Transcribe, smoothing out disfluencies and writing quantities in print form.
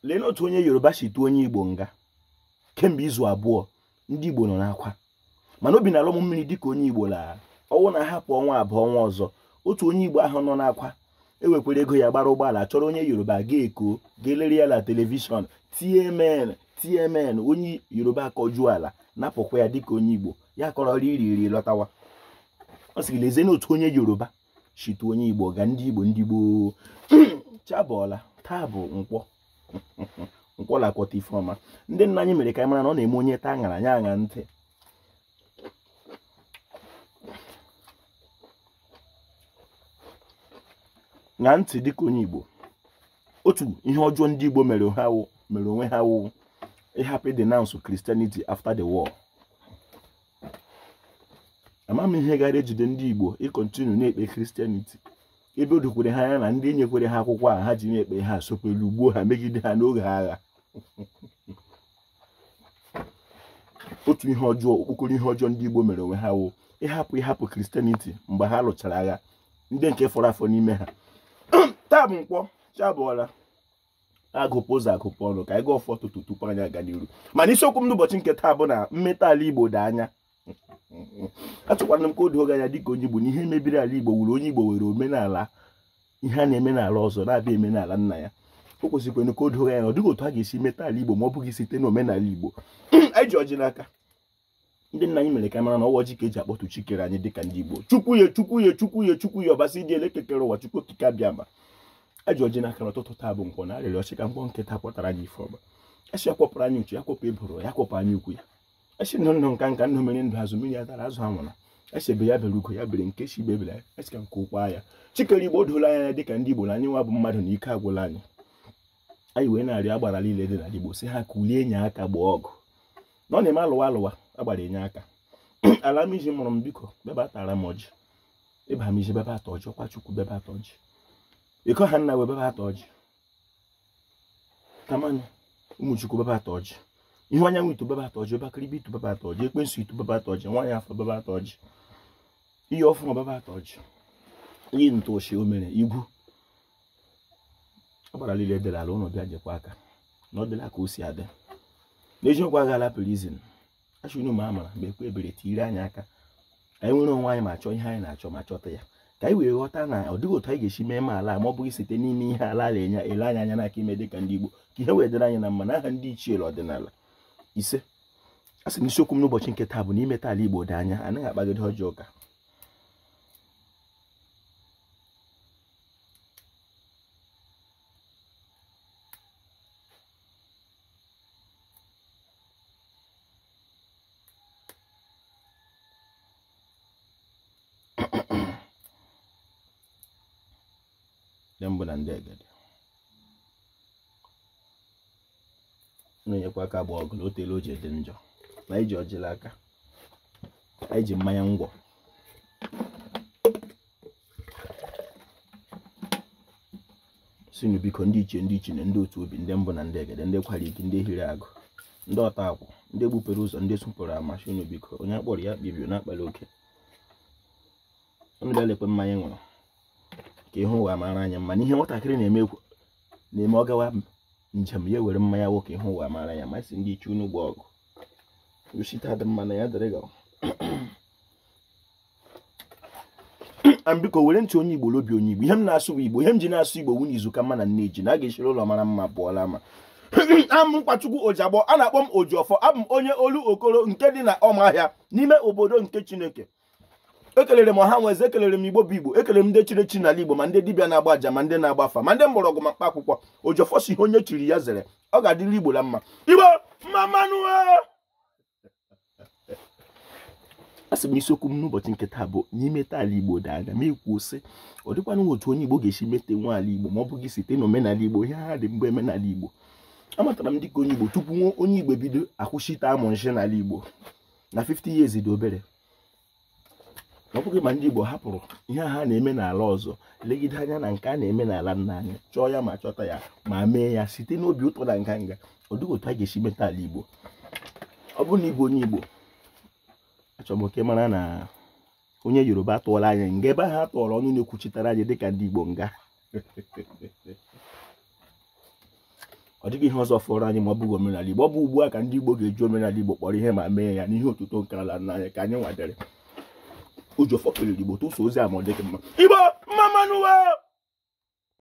lee n'otu onye Yoruba si tụọ onye Igbo nga kemgbe izu abụọ ndị Igbo nọ n'akwa mana obi na-alụ m mmiri dịka onye Igbo la ọnwụ na-ahapụ ọnwa abụọ ọnwa ọzọ otu onye Igbo ahụ nọ n'akwa ewekwara ego ya gbara ụgbọala chọrọ onye Yoruba ga-eko ga-elere ya na telivishọn TMN onye Yoruba akọjuo ala napụkwa ya dịka onye Igbo ya kọrọ iri lọtawa ọ sị leze n'otu onye Yoruba shitu onye Igbo ga ndị Igbo chabọla taa bụ nkwọ lakọta ifeọma ndị nna anyị mere ka anyị mara na ọ na-eme onye taa ṅara anya aṅa ntị ṅa ntị dịka onye Igbo otu ihe ọjọọ ndị Igbo mere onwe ha wụ ịhapụ denounce Christianity after the war. Ama m ihe gara ejide ndị Igbo ịkontinu na-ekpe Christianity ebe o dokwere ha anya na ndị enyekwere ha akwụkwọ a ha ji na-ekpe ha sokwelu ugbo ha megide ha n'oge agha. Otu ihe ọjọọ okpukoro ihe ọjọọ ndị Igbo mere onwe ha wụ ịhapụ Christianity mgbe ha lụchara agha ndị nke fọrọ afọ n'ime ha. Taa bụ nkwọ chabụọla agụpụ ụzọ agụpụ ọnụ ka anyị gaa ọfọ ụtụtụ tupu anyị aga n'iru mana isiokwu m n'ụbọchị nke taa bụ na mmeta ala Igbo dị anya. Achọkwara m ka o doo anya dịka onye Igbo na ihe mebiri ala Igbo wuru onye Igbo were omenala ihe a na-eme n'ala ọzọ na-abịa eme n'ala nna ya. O kwesịkwara ka o doo anya ọ dịghị otu a ga-esi meta ala Igbo ma ọ bụghị site n'omenala Igbo. Anyị ji ọjị n'aka ndị nna anyị mere ka mara na ọwa ọjị ka eji akpọtụ Chikere anyị dịka ndị Igbo Chukwu ya ọbasi dị ele kekere ụwa Chukwu okike abịa ma ajọ ọjị n'aka n'ụtụtụ taa bụ nkwọ na arịrị ọchị ka mkpọ nkịta kpọtara anyị ife ọma esi akwọpụrụ anyị uche ya kwọpụ eboro ya kwọpụ anyị ukwu ya esi ndụ nka ndụ mere ndụ azụ mmiri ya dara azụ anwụna esi ebe ya bere ugo ya bere nke shi bebere esi ka nke ụkwa ya Chikere Igbo dola anya dịka ndị Igbo na anyị nwa bụ mmadụ na ike agwụla anyị wee na-arịọ agbara niile dị n'ala Igbo si ha kulie enye aka gbaa ọgụ na ọ na-eme alụwa agbara enye aka ala m iji mụrụ m biko bebatara m ọjị ịba m iji bebata ọjị ọkwa Chukwu bebata ọjị ịkọ ha nna wee bebata ọjị tamanya ụmụ Chukwu bebata ọjị ihu anyanwụ itu bebata ọjị ọbakịrịbị itu bebata ọjị ekwensu itu bebata ọjị nwaanyị afọ bebata ọjị ihe ọfụma bebata ọjị ihe ntụ oshi o mere igwu agbara niile dere ala ụlọ bịa jekwa aka na ọ dịla ka o si adị n'eziokwu aghala prison achụnụ ma amara mgbe ekwe ebere tiri anyị aka anyị nwere onwe anyị ma chọọ ihe anyị na-achọ ma chọta ya ka anyị wee ghọta na ọ dịghị otu anyị ga-esi mee ma ala ma ọ bụghị site n'ime ihe ala ele anyị anya n'aka ime dịka ndị Igbo ka ihe wee dịrị anyị na mma n'aha ndị ichie ọdịnala ise a sị n'isiokwu m n'ụbọchị nke taa bụ na imeta ala Igbo dị anya anaghị akpagide ọjọọ ụka. Mbụ na ndị egede na-enyekwa aka gba ọgụ na otele o ji dị njọ na iji ọjịla aka anyị ji mmanya ngwọ sinu biko ndị ichie na ndị otu obi ndị mbụ na ndị egede ndị kwara ike ndị hiri agụ ndị ọta akwụ ndị gbupere ụzọ ndị supụrụ ama sinu biko onye akpọrọ ya kpebiri na-akpali oke ọnụ bịa lekwe mmanya nwụrụ ka ịhụ ụwa mara anya mma n'ihe nwatakịrị na-eme ọ gawa njem ya were mmanya nwoke ịhụ ụwa mara ya masị ndị iche unu gba ọgụ osita dị mma na ya dịrị gawa biko were ntị onye Igbo lobi onye Igbo ihe m na-asụ Igbo ihe m ji na-asụ Igbo nwunye izuka mma na nneji na a ga-eshiri ụlọ mara mma pụọla ma amụ Mkpachukwu Ojiagbọ a na-akpọ m Ojiọfọ abụ m onye olu okoro nke dị na Ọmahịa n'ime obodo nke Chineke. Ekelere m ọha nweze ekelere m Igbo bụ Igbo ekelere m ndị chiri echi n'ala Igbo ma ndị dibịa na-agba aja ma ndị na-agba afa ma ndị mgbọrọgwụ ma mkpa akwụkwọ Ojiọfọ si ihe onye chiri ya zere ọ ga-adịrị Igbo la mma Igbo mma mmanụ a sị m isiokwu m n'ụbọchị nke taa bụ n'imeta ala Igbo dị anya ma ekwu sị ọ dịkwana otu onye Igbo ga-esi mete nwa ala Igbo ma ọ bụghị site n'omenala Igbo ihe ha dị mgbe omenala Igbo amatara m dịka onye Igbo tupu onye Igbo bido akwụsịta amụ nshi n'ala Igbo na 50 years dị obere ọ bụghị ma ndị Igbo hapụrụ ihe ha na-eme n'ala ọzọ legide anya na nke a na-eme n'ala nna anyị chọọ ya ma chọta ya ma mee ya site n'obi ụtọ na nganga ọ dịghị otu a ga-esi meta ala Igbo. Ọ bụrụ na Igbo onye Igbo achọrọ m oke mara na onye Yoruba atụọla anyị nga ebe ha tụọrọ ọnụ na-ekwuchitara anyị dịka ndị Igbo nga ọ dịghị ihe ọzọ fọrọ anyị ma ọ bụghị omenala Igbo. Ọ bụ ugbu a ka ndị Igbo ga-eji omenala Igbo kpọrọ ihe ma mee ya n'ihe otuto nke ala nna anyị ka anyị nwadere ụjọ fọkịrị Igbo tụso ozi ama ọ dịghị mma Igbo mma mmanụ